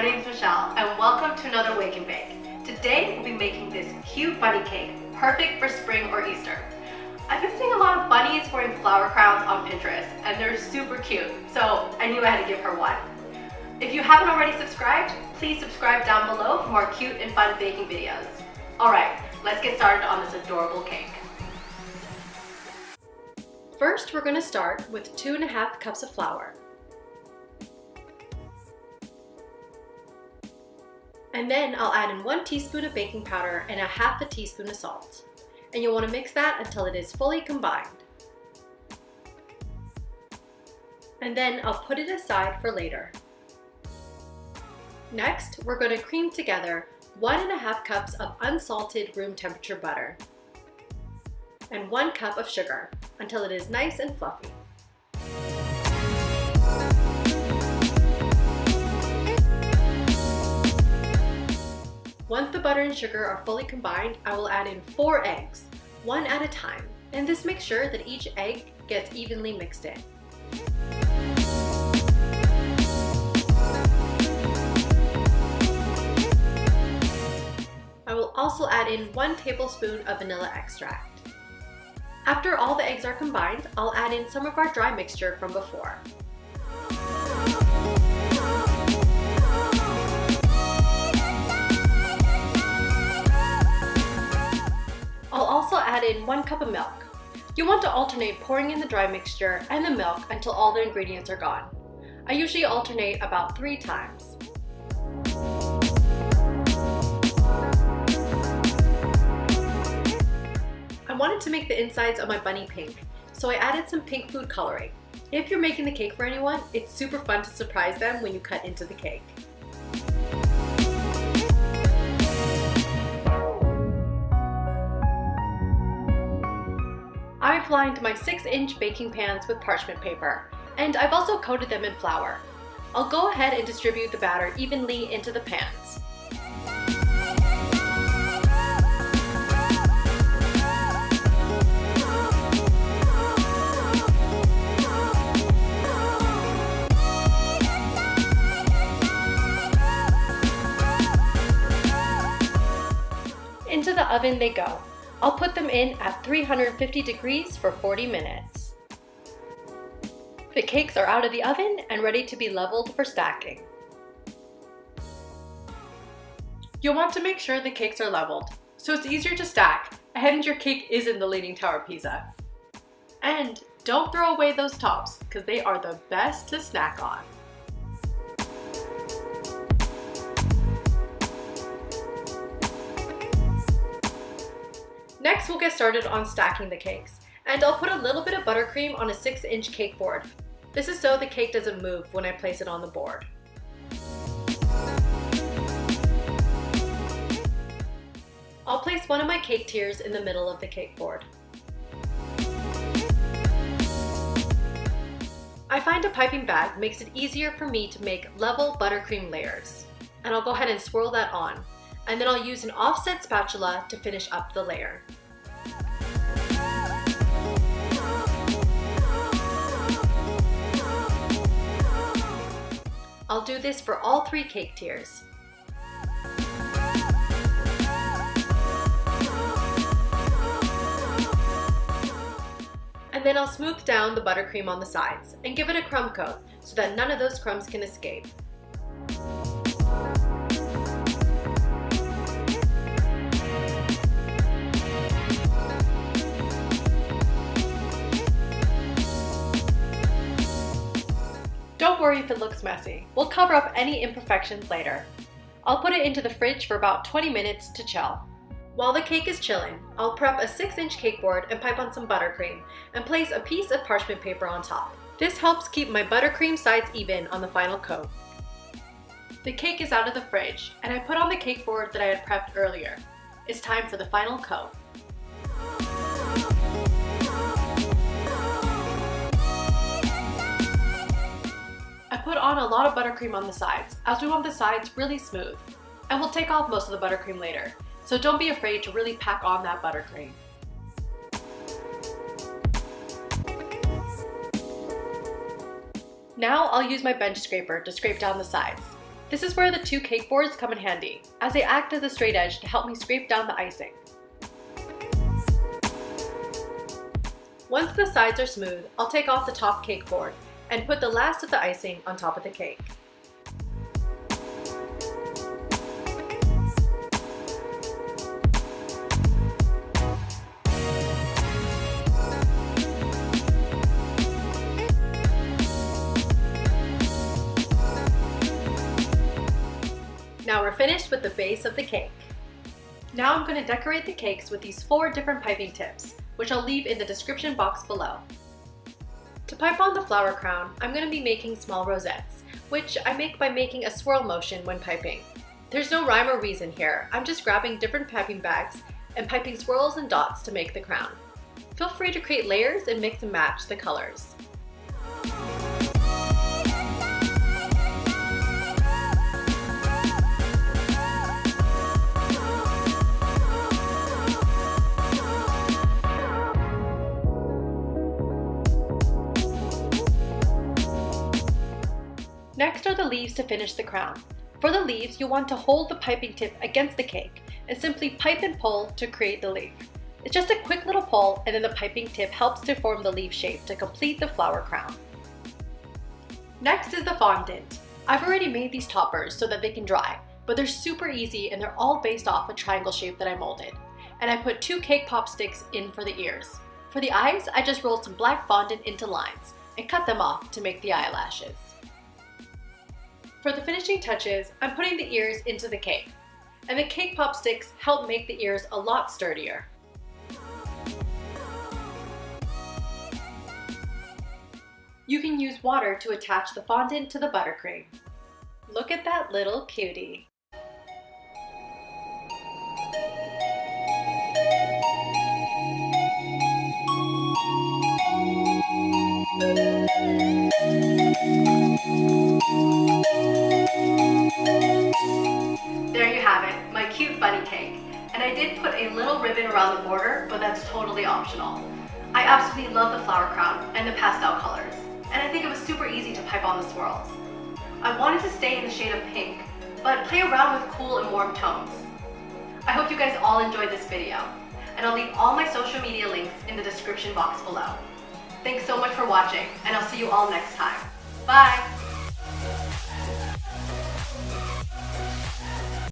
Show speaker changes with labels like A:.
A: name's Michelle and welcome to another Wake and Bake. Today we'll be making this cute bunny cake, perfect for spring or Easter. I've been seeing a lot of bunnies wearing flower crowns on Pinterest and they're super cute, so I knew I had to give her one. If you haven't already subscribed, please subscribe down below for more cute and fun baking videos. Alright, let's get started on this adorable cake. First, we're going to start with 2½ cups of flour. And then I'll add in 1 teaspoon of baking powder and ½ teaspoon of salt. And you'll want to mix that until it is fully combined. And then I'll put it aside for later. Next, we're going to cream together 1½ cups of unsalted room temperature butter and 1 cup of sugar until it is nice and fluffy. Once the butter and sugar are fully combined, I will add in 4 eggs, one at a time, and this makes sure that each egg gets evenly mixed in. I will also add in 1 tablespoon of vanilla extract. After all the eggs are combined, I'll add in some of our dry mixture from before. I'll also add in 1 cup of milk. You want to alternate pouring in the dry mixture and the milk until all the ingredients are gone. I usually alternate about 3 times. I wanted to make the insides of my bunny pink, so I added some pink food coloring. If you're making the cake for anyone, it's super fun to surprise them when you cut into the cake. I've lined my 6-inch baking pans with parchment paper, and I've also coated them in flour. I'll go ahead and distribute the batter evenly into the pans. Into the oven they go. I'll put them in at 350 degrees for 40 minutes. The cakes are out of the oven and ready to be leveled for stacking. You'll want to make sure the cakes are leveled, so it's easier to stack and your cake isn't the Leaning Tower of Pisa. And don't throw away those tops because they are the best to snack on. Next, we'll get started on stacking the cakes, and I'll put a little bit of buttercream on a 6-inch cake board. This is so the cake doesn't move when I place it on the board. I'll place one of my cake tiers in the middle of the cake board. I find a piping bag makes it easier for me to make level buttercream layers, and I'll go ahead and swirl that on. And then I'll use an offset spatula to finish up the layer. I'll do this for all 3 cake tiers. And then I'll smooth down the buttercream on the sides and give it a crumb coat so that none of those crumbs can escape. Don't worry if it looks messy. We'll cover up any imperfections later. I'll put it into the fridge for about 20 minutes to chill. While the cake is chilling, I'll prep a 6-inch cake board and pipe on some buttercream and place a piece of parchment paper on top. This helps keep my buttercream sides even on the final coat. The cake is out of the fridge and I put on the cake board that I had prepped earlier. It's time for the final coat. I put on a lot of buttercream on the sides, as we want the sides really smooth. And we'll take off most of the buttercream later, so don't be afraid to really pack on that buttercream. Now I'll use my bench scraper to scrape down the sides. This is where the two cake boards come in handy, as they act as a straight edge to help me scrape down the icing. Once the sides are smooth, I'll take off the top cake board and put the last of the icing on top of the cake. Now we're finished with the base of the cake. Now I'm going to decorate the cakes with these 4 different piping tips, which I'll leave in the description box below. To pipe on the flower crown, I'm going to be making small rosettes, which I make by making a swirl motion when piping. There's no rhyme or reason here, I'm just grabbing different piping bags and piping swirls and dots to make the crown. Feel free to create layers and mix and match the colors. Next are the leaves to finish the crown. For the leaves, you'll want to hold the piping tip against the cake and simply pipe and pull to create the leaf. It's just a quick little pull and then the piping tip helps to form the leaf shape to complete the flower crown. Next is the fondant. I've already made these toppers so that they can dry, but they're super easy and they're all based off a triangle shape that I molded. And I put 2 cake pop sticks in for the ears. For the eyes, I just rolled some black fondant into lines and cut them off to make the eyelashes. For the finishing touches, I'm putting the ears into the cake, and the cake pop sticks help make the ears a lot sturdier. You can use water to attach the fondant to the buttercream. Look at that little cutie! There you have it, my cute bunny cake. And I did put a little ribbon around the border, but that's totally optional. I absolutely love the flower crown and the pastel colors, and I think it was super easy to pipe on the swirls. I wanted to stay in the shade of pink, but play around with cool and warm tones. I hope you guys all enjoyed this video, and I'll leave all my social media links in the description box below. Thanks so much for watching, and I'll see you all next time. Bye!